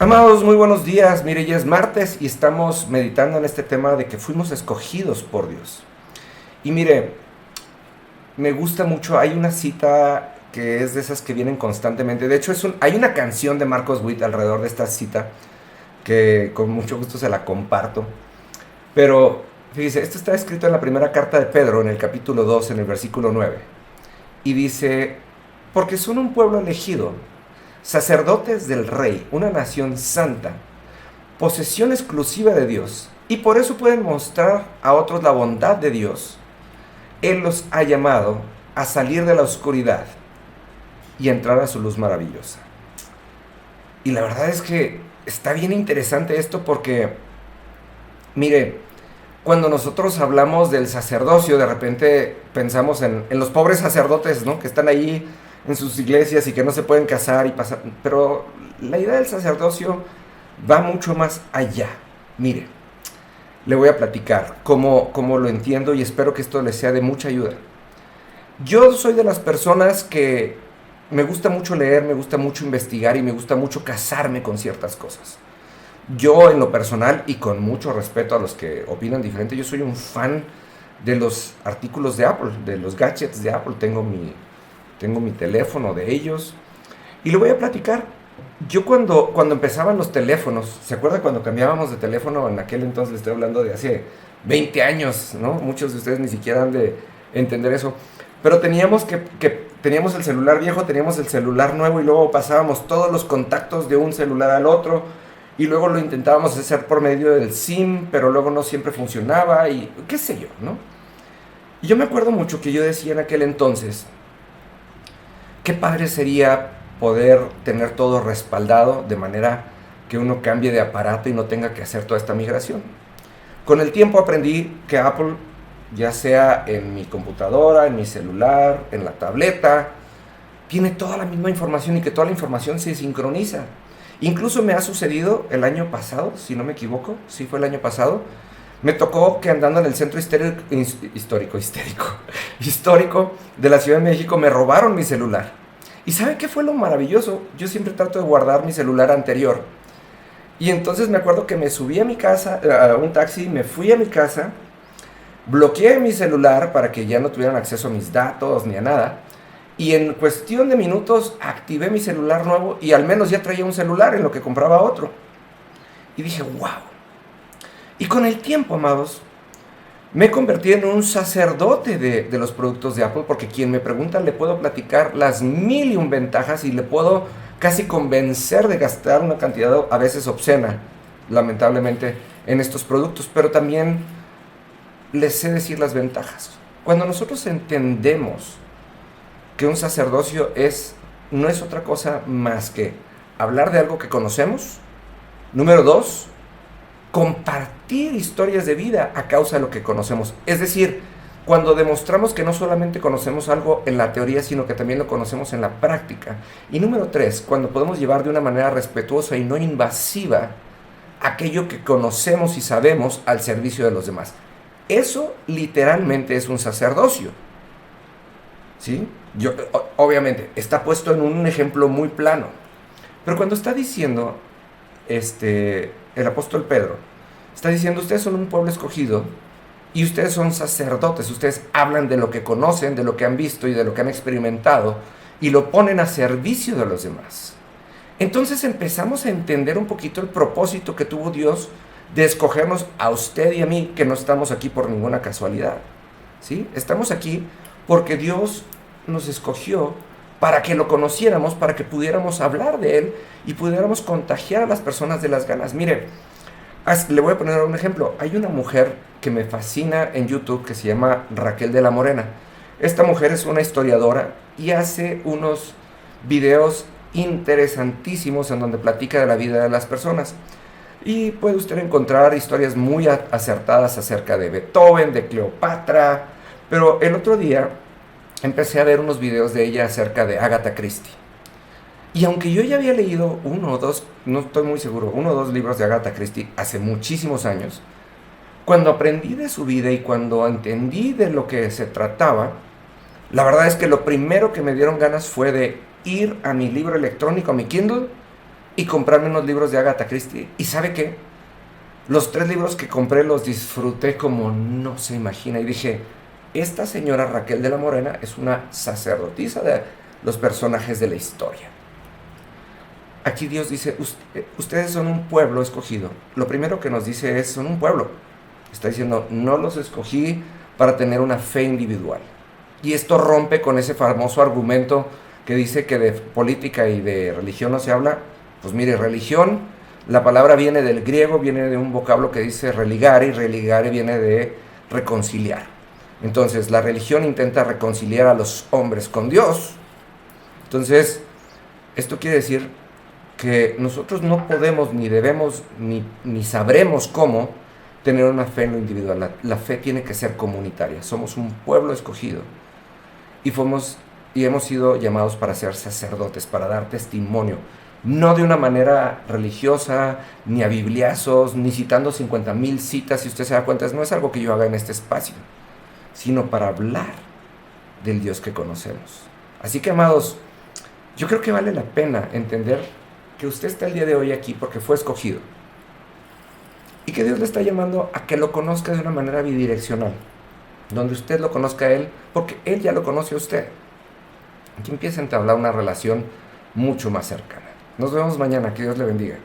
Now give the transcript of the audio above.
Amados, muy buenos días. Mire, ya es martes y estamos meditando en este tema de que fuimos escogidos por Dios. Y mire, me gusta mucho, hay una cita que es de esas que vienen constantemente. De hecho, hay una canción de Marcos Witt alrededor de esta cita que con mucho gusto se la comparto. Pero, fíjese, esto está escrito en la primera carta de Pedro, en el capítulo 2, en el versículo 9. Y dice, porque son un pueblo elegido, sacerdotes del rey, una nación santa, posesión exclusiva de Dios, y por eso pueden mostrar a otros la bondad de Dios. Él los ha llamado a salir de la oscuridad y entrar a su luz maravillosa. Y la verdad es que está bien interesante esto porque, mire, cuando nosotros hablamos del sacerdocio, de repente pensamos en los pobres sacerdotes, ¿no? Que están ahí en sus iglesias y que no se pueden casar y pasar. Pero la idea del sacerdocio va mucho más allá. Mire, le voy a platicar cómo lo entiendo y espero que esto les sea de mucha ayuda. Yo soy de las personas que me gusta mucho leer, me gusta mucho investigar y me gusta mucho casarme con ciertas cosas. Yo en lo personal y con mucho respeto a los que opinan diferente, yo soy un fan de los artículos de Apple, de los gadgets de Apple. Tengo mi teléfono de ellos y lo voy a platicar. Yo cuando empezaban los teléfonos, ¿se acuerda cuando cambiábamos de teléfono? En aquel entonces, estoy hablando de hace 20 años, ¿no? Muchos de ustedes ni siquiera han de entender eso. Pero teníamos el celular viejo, teníamos el celular nuevo y luego pasábamos todos los contactos de un celular al otro y luego lo intentábamos hacer por medio del SIM, pero luego no siempre funcionaba y qué sé yo, ¿no? Y yo me acuerdo mucho que yo decía en aquel entonces, qué padre sería poder tener todo respaldado de manera que uno cambie de aparato y no tenga que hacer toda esta migración. Con el tiempo aprendí que Apple, ya sea en mi computadora, en mi celular, en la tableta, tiene toda la misma información y que toda la información se sincroniza. Incluso me ha sucedido el año pasado, si no me equivoco, sí fue el año pasado, me tocó que andando en el centro histórico de la Ciudad de México me robaron mi celular. ¿Y sabe qué fue lo maravilloso? Yo siempre trato de guardar mi celular anterior. Y entonces me acuerdo que me subí a mi casa, a un taxi, me fui a mi casa, bloqueé mi celular para que ya no tuvieran acceso a mis datos ni a nada. Y en cuestión de minutos activé mi celular nuevo y al menos ya traía un celular en lo que compraba otro. Y dije, wow. Y con el tiempo, amados, me he convertido en un sacerdote de los productos de Apple, porque quien me pregunta le puedo platicar las mil y un ventajas y le puedo casi convencer de gastar una cantidad a veces obscena, lamentablemente, en estos productos, pero también les sé decir las ventajas. Cuando nosotros entendemos que un sacerdocio no es otra cosa más que hablar de algo que conocemos, número dos, compartir historias de vida a causa de lo que conocemos. Es decir, cuando demostramos que no solamente conocemos algo en la teoría, sino que también lo conocemos en la práctica. Y número tres, cuando podemos llevar de una manera respetuosa y no invasiva aquello que conocemos y sabemos al servicio de los demás. Eso literalmente es un sacerdocio. ¿Sí? Obviamente, está puesto en un ejemplo muy plano. Pero cuando está diciendo el apóstol Pedro, está diciendo, ustedes son un pueblo escogido y ustedes son sacerdotes, ustedes hablan de lo que conocen, de lo que han visto y de lo que han experimentado y lo ponen a servicio de los demás. Entonces empezamos a entender un poquito el propósito que tuvo Dios de escogernos a usted y a mí, que no estamos aquí por ninguna casualidad, ¿sí? Estamos aquí porque Dios nos escogió para que lo conociéramos, para que pudiéramos hablar de Él y pudiéramos contagiar a las personas de las ganas. Mire, le voy a poner un ejemplo. Hay una mujer que me fascina en YouTube que se llama Raquel de la Morena. Esta mujer es una historiadora y hace unos videos interesantísimos en donde platica de la vida de las personas. Y puede usted encontrar historias muy acertadas acerca de Beethoven, de Cleopatra. Pero el otro día empecé a ver unos videos de ella acerca de Agatha Christie. Y aunque yo ya había leído uno o dos, no estoy muy seguro, uno o dos libros de Agatha Christie hace muchísimos años, cuando aprendí de su vida y cuando entendí de lo que se trataba, la verdad es que lo primero que me dieron ganas fue de ir a mi libro electrónico, a mi Kindle, y comprarme unos libros de Agatha Christie. ¿Y sabe qué? Los 3 libros que compré los disfruté como no se imagina. Y dije, esta señora Raquel de la Morena es una sacerdotisa de los personajes de la historia. Aquí Dios dice, ustedes son un pueblo escogido. Lo primero que nos dice es, son un pueblo. Está diciendo, no los escogí para tener una fe individual. Y esto rompe con ese famoso argumento que dice que de política y de religión no se habla. Pues mire, religión, la palabra viene del griego, viene de un vocablo que dice religare, y religare viene de reconciliar. Entonces, la religión intenta reconciliar a los hombres con Dios. Entonces, esto quiere decir que nosotros no podemos, ni debemos, ni sabremos cómo tener una fe en lo individual. La fe tiene que ser comunitaria. Somos un pueblo escogido y hemos sido llamados para ser sacerdotes, para dar testimonio, no de una manera religiosa, ni a bibliazos, ni citando 50,000 citas, si usted se da cuenta, no es algo que yo haga en este espacio, sino para hablar del Dios que conocemos. Así que, amados, yo creo que vale la pena entender que usted está el día de hoy aquí porque fue escogido. Y que Dios le está llamando a que lo conozca de una manera bidireccional, donde usted lo conozca a Él, porque Él ya lo conoce a usted. Y que empiece a entablar una relación mucho más cercana. Nos vemos mañana, que Dios le bendiga.